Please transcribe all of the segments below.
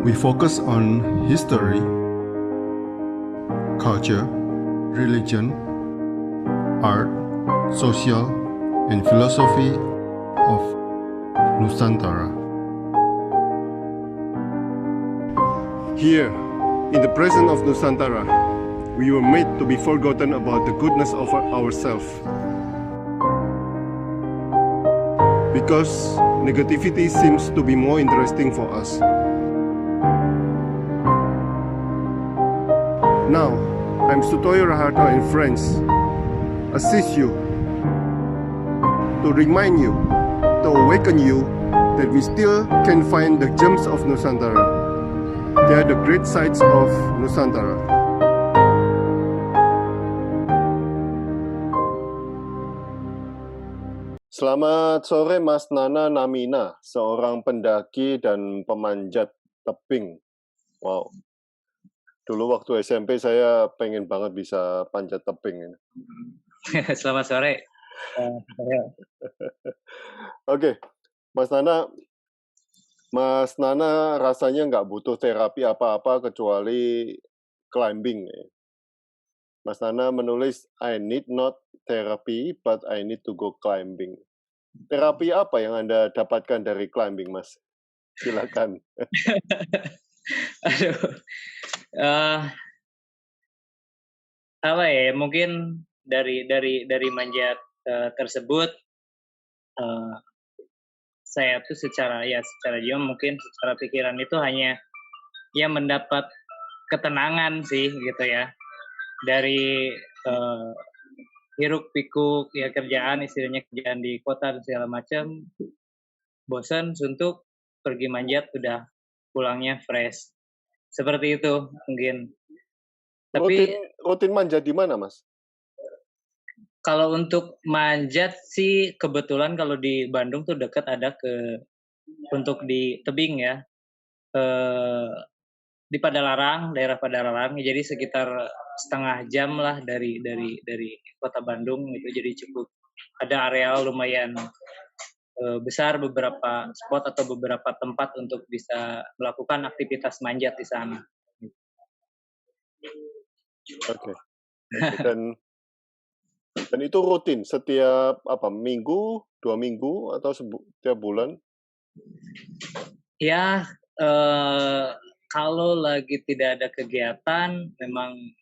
We focus on history, culture, religion, art, social, and philosophy of Nusantara. Here, in the presence of Nusantara, we were made to be forgotten about the goodness of ourselves. Because negativity seems to be more interesting for us. Now, I'm Sutoyo Raharto and friends, assist you, to remind you, to awaken you that we still can find the gems of Nusantara. They are the great sights of Nusantara. Selamat sore Mas Nana Namina, seorang pendaki dan pemanjat tebing. Wow. Dulu waktu SMP saya pengen banget bisa panjat tebing. Selamat sore. Oke, Mas Nana rasanya nggak butuh terapi apa-apa kecuali climbing. Mas Nana menulis, I need not therapy, but I need to go climbing. Terapi apa yang Anda dapatkan dari climbing, Mas? Silakan. Aduh. Apa ya? Mungkin dari manjat tersebut, saya tuh secara jiwa mungkin secara pikiran itu hanya ya mendapat ketenangan sih gitu ya dari hiruk pikuk ya kerjaan di kota dan segala macam, bosan suntuk pergi manjat udah pulangnya fresh. Seperti itu mungkin. Tapi rutin manjat di mana, Mas? Kalau untuk manjat sih kebetulan kalau di Bandung tuh dekat ada untuk di tebing ya. Di Padalarang, daerah Padalarang. Jadi sekitar setengah jam lah dari kota Bandung itu, jadi cukup ada area lumayan besar, beberapa spot atau beberapa tempat untuk bisa melakukan aktivitas manjat di sana. Oke. Dan itu rutin setiap minggu, 2 minggu atau setiap bulan? Ya, kalau lagi tidak ada kegiatan memang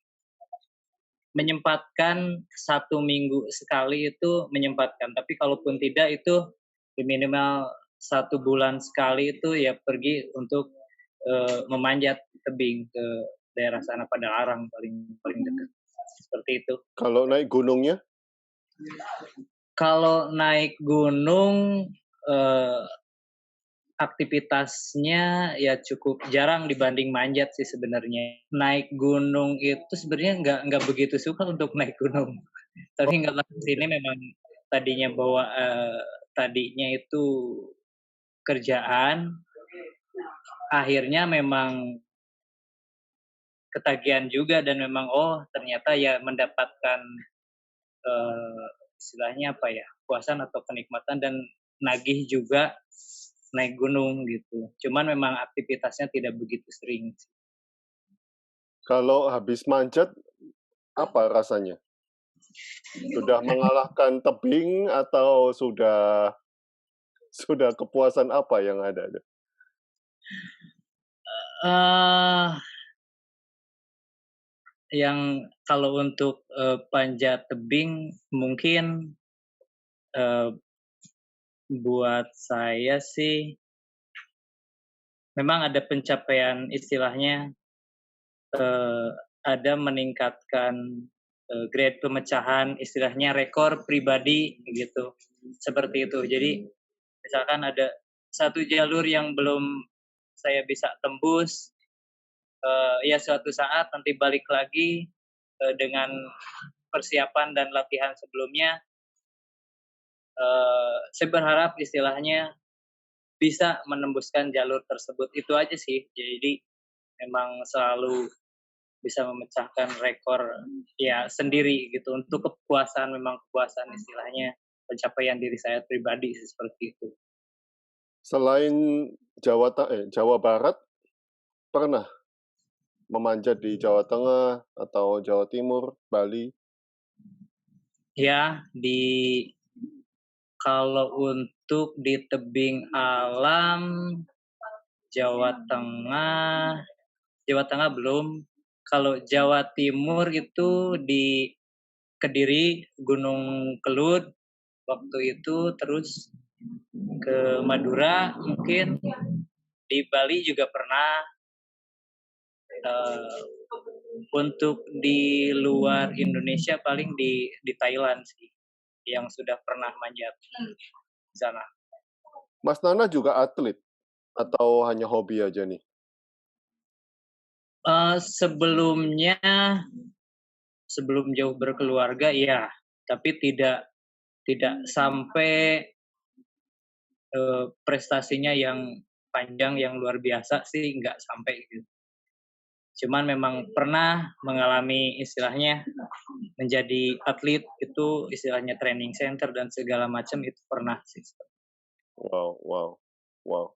menyempatkan 1 minggu sekali itu menyempatkan, tapi kalaupun tidak itu minimal 1 bulan sekali itu ya pergi untuk memanjat tebing ke daerah sana Padalarang paling dekat. Seperti itu. Kalau naik gunungnya? Kalau naik gunung aktivitasnya ya cukup jarang dibanding manjat sih sebenarnya. Naik gunung itu sebenarnya nggak begitu suka untuk naik gunung. Tapi nggak lama sini memang tadinya itu kerjaan, akhirnya memang ketagihan juga dan memang ternyata ya mendapatkan istilahnya apa ya, kepuasan atau kenikmatan dan nagih juga naik gunung gitu. Cuman memang aktivitasnya tidak begitu sering. Kalau habis manjat, apa rasanya? Sudah mengalahkan tebing atau sudah kepuasan apa yang ada? Yang kalau untuk panjat tebing mungkin buat saya sih memang ada pencapaian istilahnya ada meningkatkan grade pemecahan istilahnya rekor pribadi gitu, seperti itu. Jadi misalkan ada satu jalur yang belum saya bisa tembus, ya suatu saat nanti balik lagi dengan persiapan dan latihan sebelumnya, saya berharap istilahnya bisa menembuskan jalur tersebut. Itu aja sih. Jadi memang selalu bisa memecahkan rekor ya sendiri gitu, untuk kepuasan istilahnya pencapaian diri saya pribadi seperti itu. Selain Jawa Barat, pernah memanjat di Jawa Tengah atau Jawa Timur, Bali? Ya, kalau untuk di tebing alam Jawa Tengah Jawa Tengah belum. Kalau Jawa Timur itu di Kediri, Gunung Kelud waktu itu, terus ke Madura mungkin, di Bali juga pernah. Untuk di luar Indonesia paling di Thailand sih, yang sudah pernah manjat di sana. Mas Nana juga atlet atau hanya hobi aja nih? Sebelumnya, sebelum jauh berkeluarga ya, tapi tidak sampai prestasinya yang panjang, yang luar biasa sih nggak sampai gitu. Cuman memang pernah mengalami istilahnya menjadi atlet itu istilahnya training center dan segala macam itu pernah sih. Wow, wow, wow.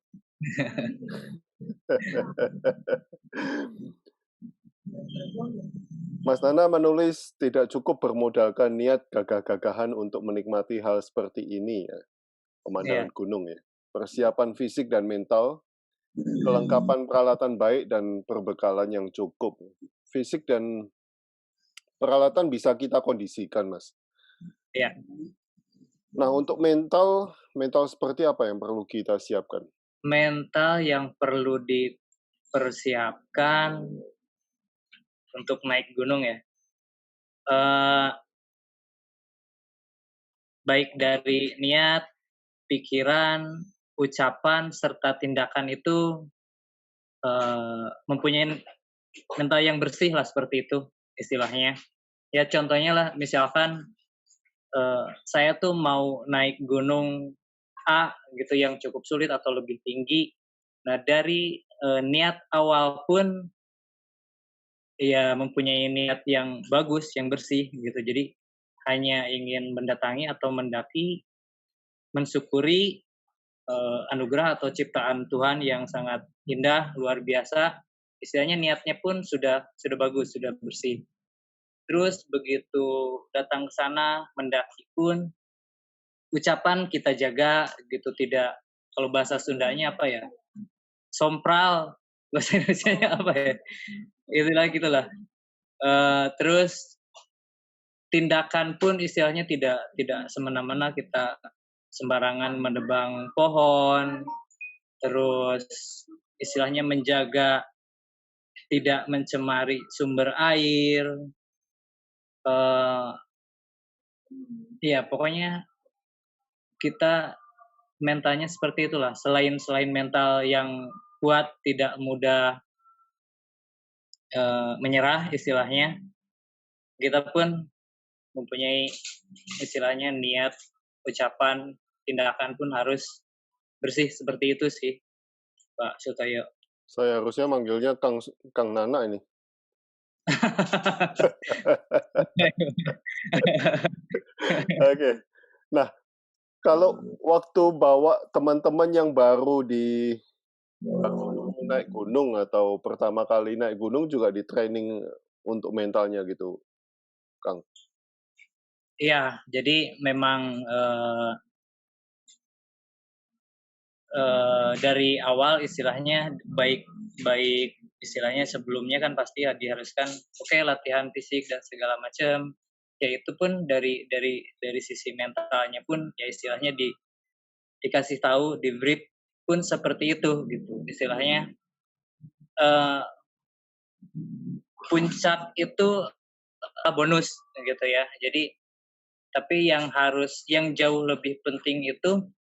Mas Nana menulis tidak cukup bermodalkan niat gagah-gagahan untuk menikmati hal seperti ini ya, pemandangan Iya. gunung ya. Persiapan fisik dan mental, kelengkapan peralatan baik dan perbekalan yang cukup. Fisik dan peralatan bisa kita kondisikan, Mas. Iya. Nah, untuk mental seperti apa yang perlu kita siapkan? Mental yang perlu dipersiapkan untuk naik gunung ya. Baik dari niat, pikiran, ucapan, serta tindakan itu mempunyai mental yang bersih lah seperti itu istilahnya. Ya contohnya lah misalkan saya tuh mau naik gunung A gitu yang cukup sulit atau lebih tinggi. Nah dari niat awal pun ya mempunyai niat yang bagus, yang bersih gitu. Jadi hanya ingin mendatangi atau mendaki, mensyukuri anugerah atau ciptaan Tuhan yang sangat indah, luar biasa. Istilahnya niatnya pun sudah bagus, sudah bersih. Terus begitu datang ke sana, mendaki pun ucapan kita jaga gitu, tidak, kalau bahasa Sundanya apa ya? Sompral, bahasa Indonesianya apa ya? Itulah gitulah. Terus tindakan pun istilahnya tidak semena-mena kita sembarangan menebang pohon, terus istilahnya menjaga tidak mencemari sumber air. Ya pokoknya kita mentalnya seperti itulah. Selain mental yang kuat, tidak mudah menyerah istilahnya, kita pun mempunyai istilahnya niat, ucapan, tindakan pun harus bersih seperti itu sih, Pak Sutoyo. Saya harusnya manggilnya Kang Nana ini. Oke. Nah, kalau waktu bawa teman-teman yang baru naik gunung atau pertama kali naik gunung juga di training untuk mentalnya gitu, Kang? Iya, jadi memang dari awal istilahnya baik istilahnya sebelumnya kan pasti ya diharuskan latihan fisik dan segala macam. Ya itu pun dari sisi mentalnya pun ya istilahnya dikasih tahu, di-brief pun seperti itu gitu. Istilahnya puncak itu bonus gitu ya. Jadi tapi yang jauh lebih penting itu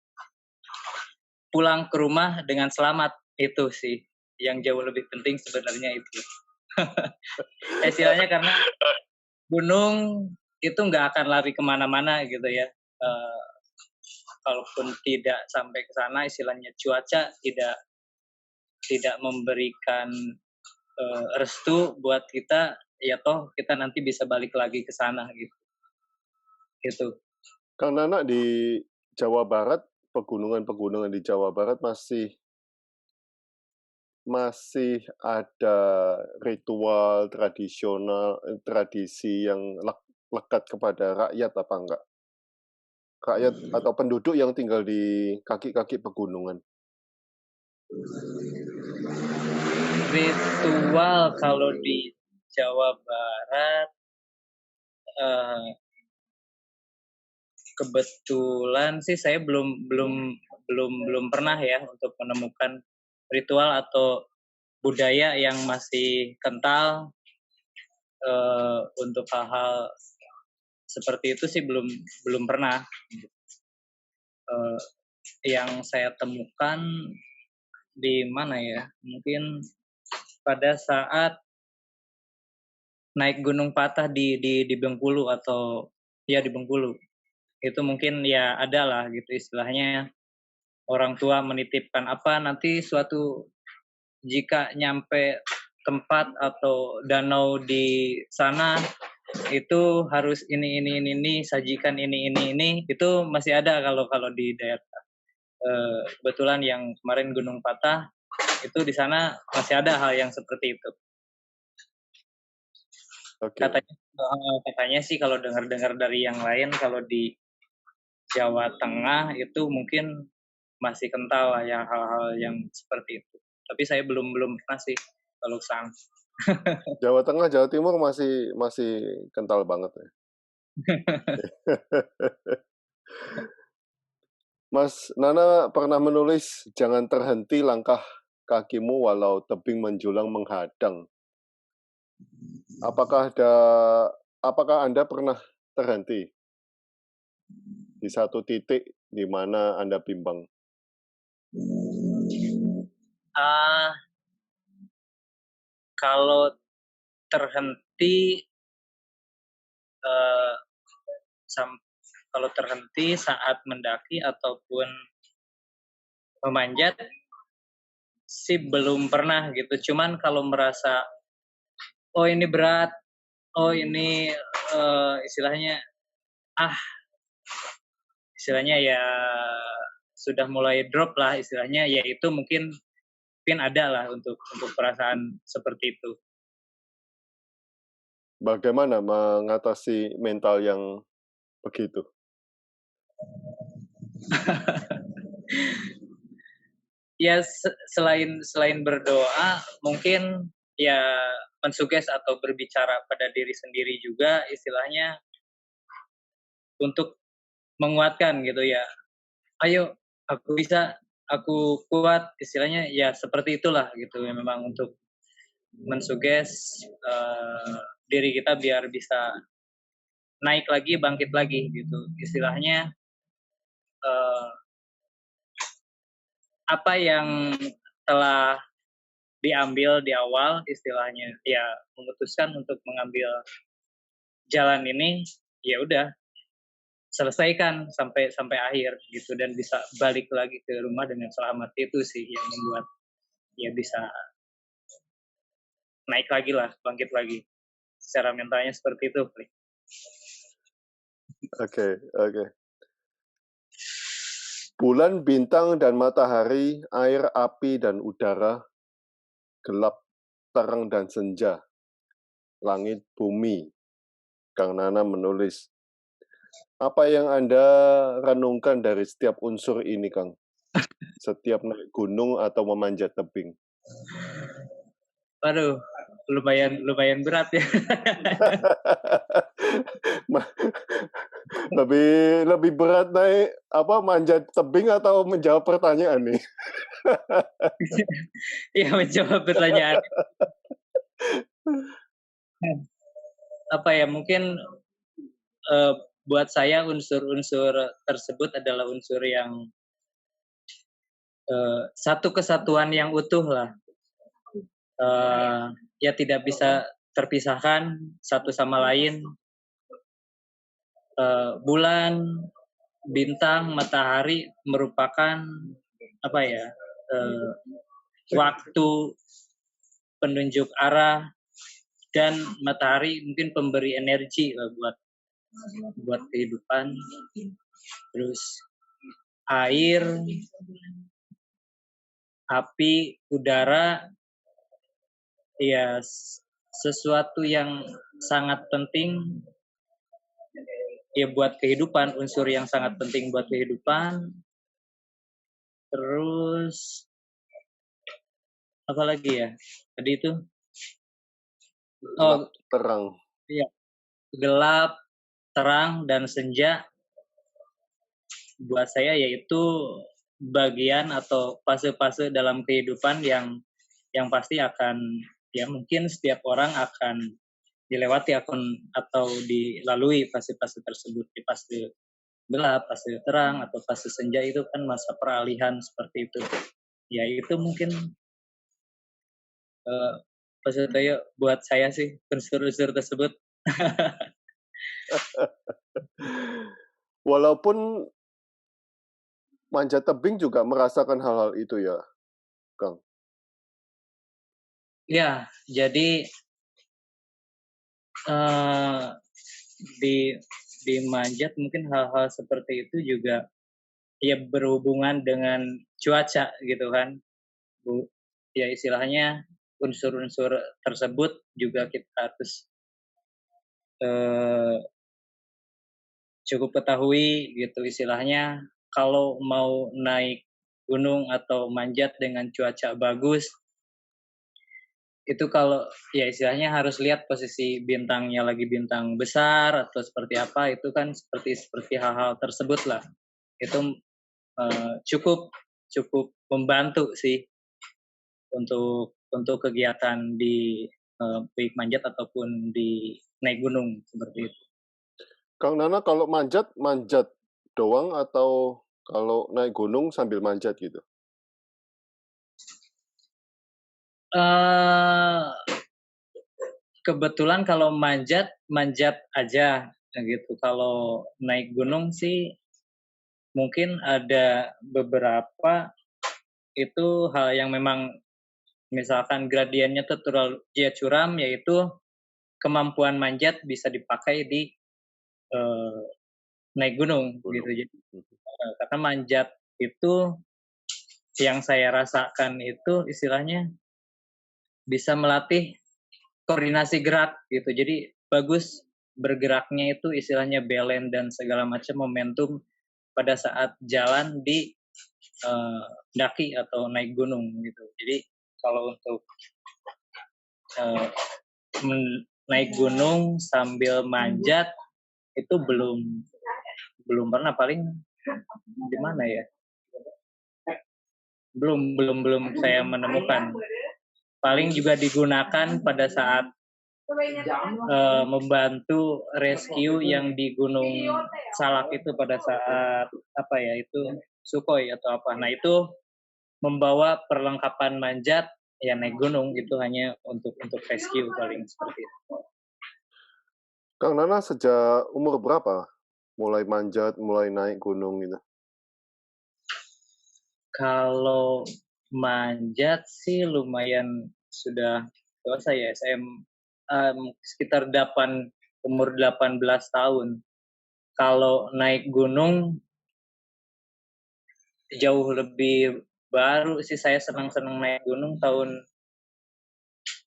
pulang ke rumah dengan selamat, itu sih yang jauh lebih penting sebenarnya itu. Istilahnya karena gunung itu nggak akan lari kemana-mana gitu ya. Kalaupun tidak sampai ke sana, istilahnya cuaca tidak memberikan restu buat kita, ya toh kita nanti bisa balik lagi ke sana gitu. Gitu. Kang Nana di Jawa Barat, pegunungan-pegunungan di Jawa Barat masih masih ada ritual tradisi yang lekat kepada rakyat apa enggak? Rakyat atau penduduk yang tinggal di kaki-kaki pegunungan? Ritual kalau di Jawa Barat, eee, kebetulan sih saya belum pernah ya untuk menemukan ritual atau budaya yang masih kental, untuk hal-hal seperti itu sih belum belum pernah. Eee, yang saya temukan di mana ya, mungkin pada saat naik Gunung Patah di Bengkulu atau ya di Bengkulu. Itu mungkin ya ada lah gitu istilahnya orang tua menitipkan apa nanti suatu jika nyampe tempat atau danau di sana itu harus ini, sajikan ini, itu masih ada kalau kalau di daerah. Kebetulan yang kemarin Gunung Patah itu di sana masih ada hal yang seperti itu. Oke. Katanya sih kalau dengar-dengar dari yang lain kalau di Jawa Tengah itu mungkin masih kental lah ya hal-hal yang seperti itu. Tapi saya belum pernah sih kalau ke sana. Jawa Tengah, Jawa Timur masih kental banget ya. Mas Nana pernah menulis, "Jangan terhenti langkah kakimu walau tebing menjulang menghadang." Apakah Anda pernah terhenti di satu titik di mana Anda bimbang? Ah, kalau terhenti eh, kalau terhenti saat mendaki ataupun memanjat sih belum pernah gitu. Cuman kalau merasa oh ini berat, oh ini istilahnya istilahnya ya sudah mulai drop lah istilahnya ya itu mungkin ada lah untuk perasaan seperti itu. Bagaimana mengatasi mental yang begitu? Ya selain berdoa mungkin ya mensuges atau berbicara pada diri sendiri juga istilahnya untuk menguatkan gitu ya. Ayo aku bisa, aku kuat istilahnya ya seperti itulah gitu ya memang untuk mensuges diri kita biar bisa naik lagi, bangkit lagi gitu. Istilahnya apa yang telah diambil di awal istilahnya ya memutuskan untuk mengambil jalan ini ya udah selesaikan sampai akhir gitu dan bisa balik lagi ke rumah dengan selamat itu sih yang membuat ya bisa naik lagi lah bangkit lagi secara mentalnya seperti itu. Oke. Bulan, bintang, dan matahari, air, api, dan udara, gelap, terang, dan senja, langit, bumi. Kang Nana menulis, apa yang Anda renungkan dari setiap unsur ini, Kang? Setiap naik gunung atau memanjat tebing. Waduh, lumayan berat ya. lebih berat naik manjat tebing atau menjawab pertanyaan nih? Iya menjawab pertanyaan. Apa ya mungkin buat saya unsur-unsur tersebut adalah unsur yang satu kesatuan yang utuh lah. Ya tidak bisa terpisahkan satu sama lain. Bulan, bintang, matahari merupakan apa ya waktu penunjuk arah dan matahari mungkin pemberi energi lah buat kehidupan. Terus air api, udara, ya sesuatu yang sangat penting ya buat kehidupan, unsur yang sangat penting buat kehidupan. Terus apa lagi ya? Tadi itu Gelap, oh terang. iya, gelap, terang dan senja buat saya yaitu bagian atau fase-fase dalam kehidupan yang pasti akan ya mungkin setiap orang akan dilewati atau dilalui fase-fase tersebut di fase gelap, fase terang atau fase senja itu kan masa peralihan seperti itu. Ya itu mungkin eh maksudnya buat saya sih unsur-unsur tersebut. Walaupun manjat tebing juga merasakan hal-hal itu ya, Kang? Ya, jadi eh di di manjat mungkin hal-hal seperti itu juga ya berhubungan dengan cuaca gitu kan. Ya istilahnya unsur-unsur tersebut juga kita harus eh, cukup ketahui gitu istilahnya kalau mau naik gunung atau manjat dengan cuaca bagus itu kalau ya istilahnya harus lihat posisi bintangnya lagi bintang besar atau seperti apa itu kan seperti hal-hal tersebut lah itu cukup cukup membantu sih untuk kegiatan di baik manjat ataupun di naik gunung seperti itu. Kang Nana kalau manjat, manjat doang atau kalau naik gunung sambil manjat gitu? Eh kebetulan kalau manjat manjat aja gitu. Kalau naik gunung sih mungkin ada beberapa itu hal yang memang misalkan gradiennya tuh terlalu dia curam yaitu kemampuan manjat bisa dipakai di eh, naik gunung Gunung. gitu. Jadi karena manjat itu yang saya rasakan itu istilahnya bisa melatih koordinasi gerak gitu. Jadi bagus bergeraknya itu istilahnya balance dan segala macam momentum pada saat jalan di daki atau naik gunung gitu. Jadi kalau untuk uh, naik gunung sambil manjat itu belum pernah paling di mana ya? Belum saya menemukan. Paling juga digunakan pada saat membantu rescue yang di Gunung Salak itu pada saat apa ya itu Sukhoi atau apa. Nah itu membawa perlengkapan manjat ya naik gunung itu hanya untuk rescue paling seperti itu. Kang Nana sejak umur berapa mulai manjat, mulai naik gunung gitu? Kalau manjat sih lumayan sudah dewasa ya sekitar umur 18 tahun. Kalau naik gunung jauh lebih baru sih saya senang-senang naik gunung tahun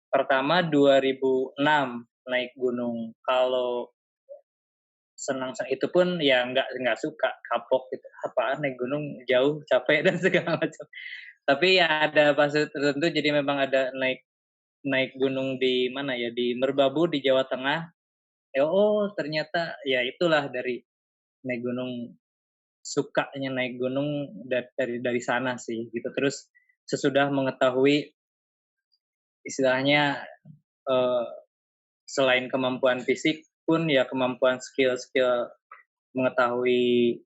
pertama 2006 naik gunung. Kalau senang itu pun ya nggak suka kapok gitu apaan naik gunung jauh capek dan segala macam tapi ya ada fase tertentu jadi memang ada naik naik gunung di mana ya di Merbabu di Jawa Tengah ya oh ternyata ya itulah dari naik gunung sukanya naik gunung dari sana sih gitu terus sesudah mengetahui istilahnya eh, selain kemampuan fisik pun ya kemampuan skill-skill mengetahui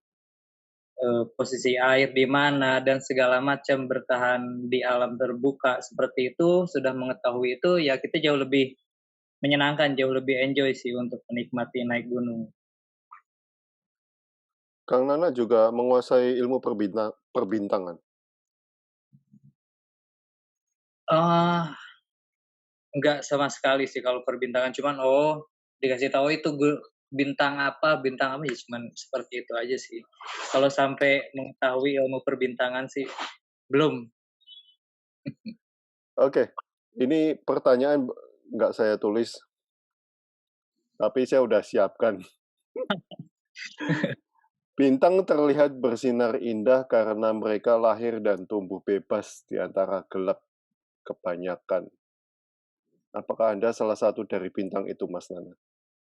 posisi air di mana dan segala macam bertahan di alam terbuka seperti itu sudah mengetahui itu ya kita jauh lebih menyenangkan jauh lebih enjoy sih untuk menikmati naik gunung. Kang Nana juga menguasai ilmu perbintangan. Ah enggak sama sekali sih kalau perbintangan cuman dikasih tahu itu bintang apa ya cuman seperti itu aja sih. Kalau sampai mengetahui ilmu perbintangan sih belum. Oke, ini pertanyaan nggak saya tulis, tapi saya udah siapkan. Bintang terlihat bersinar indah karena mereka lahir dan tumbuh bebas di antara gelap kebanyakan. Apakah Anda salah satu dari bintang itu, Mas Nana?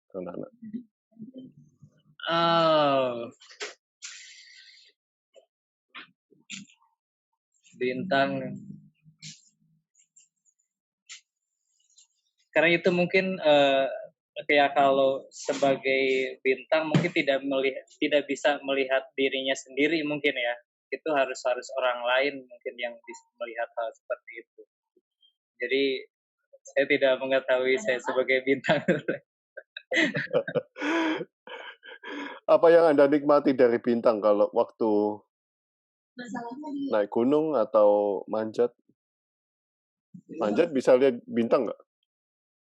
Kang Nana? Oh, bintang. Karena itu mungkin kayak kalau sebagai bintang mungkin tidak bisa melihat dirinya sendiri mungkin ya. Itu harus orang lain mungkin yang bisa melihat hal seperti itu. Jadi saya tidak mengetahui saya sebagai bintang. Apa yang Anda nikmati dari bintang kalau waktu naik gunung atau manjat? Manjat bisa lihat bintang nggak?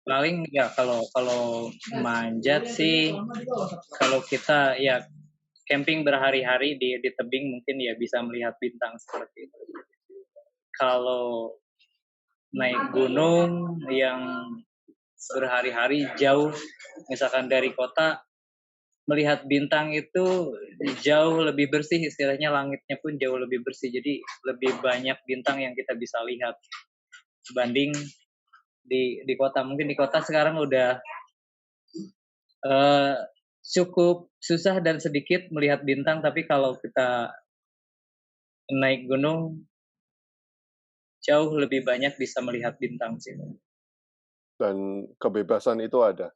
Paling ya kalau manjat sih, kalau kita ya camping berhari-hari di tebing mungkin ya bisa melihat bintang seperti itu. Kalau naik gunung yang berhari-hari jauh, misalkan dari kota, melihat bintang itu jauh lebih bersih, istilahnya langitnya pun jauh lebih bersih. Jadi lebih banyak bintang yang kita bisa lihat dibanding di kota. Mungkin di kota sekarang udah cukup susah dan sedikit melihat bintang, tapi kalau kita naik gunung jauh lebih banyak bisa melihat bintang sih. Dan kebebasan itu ada.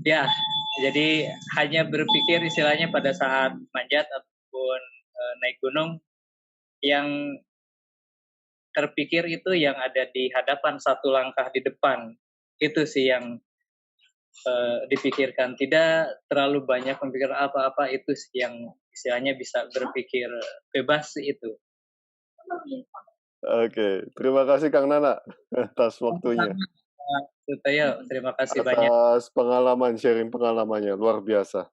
Ya, jadi hanya berpikir istilahnya pada saat manjat ataupun naik gunung, yang terpikir itu yang ada di hadapan, satu langkah di depan. Itu sih yang dipikirkan. Tidak terlalu banyak memikirkan apa-apa, itu sih yang istilahnya bisa berpikir bebas sih itu. Oke, terima kasih Kang Nana atas waktunya, Sama-sama, Kak Sutoyo, terima kasih banyak. atas pengalaman, sharing pengalamannya, luar biasa.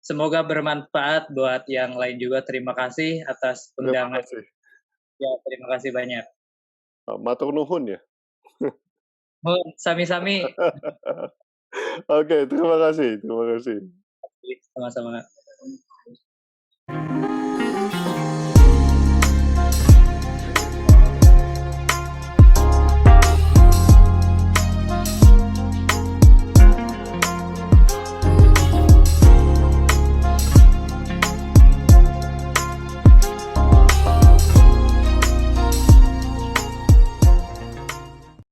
Semoga bermanfaat buat yang lain juga. Terima kasih atas Terima undangan. kasih. Ya, terima kasih banyak. Matur nuhun ya. Oh, sami-sami. Oke, terima kasih, terima kasih. Sama-sama.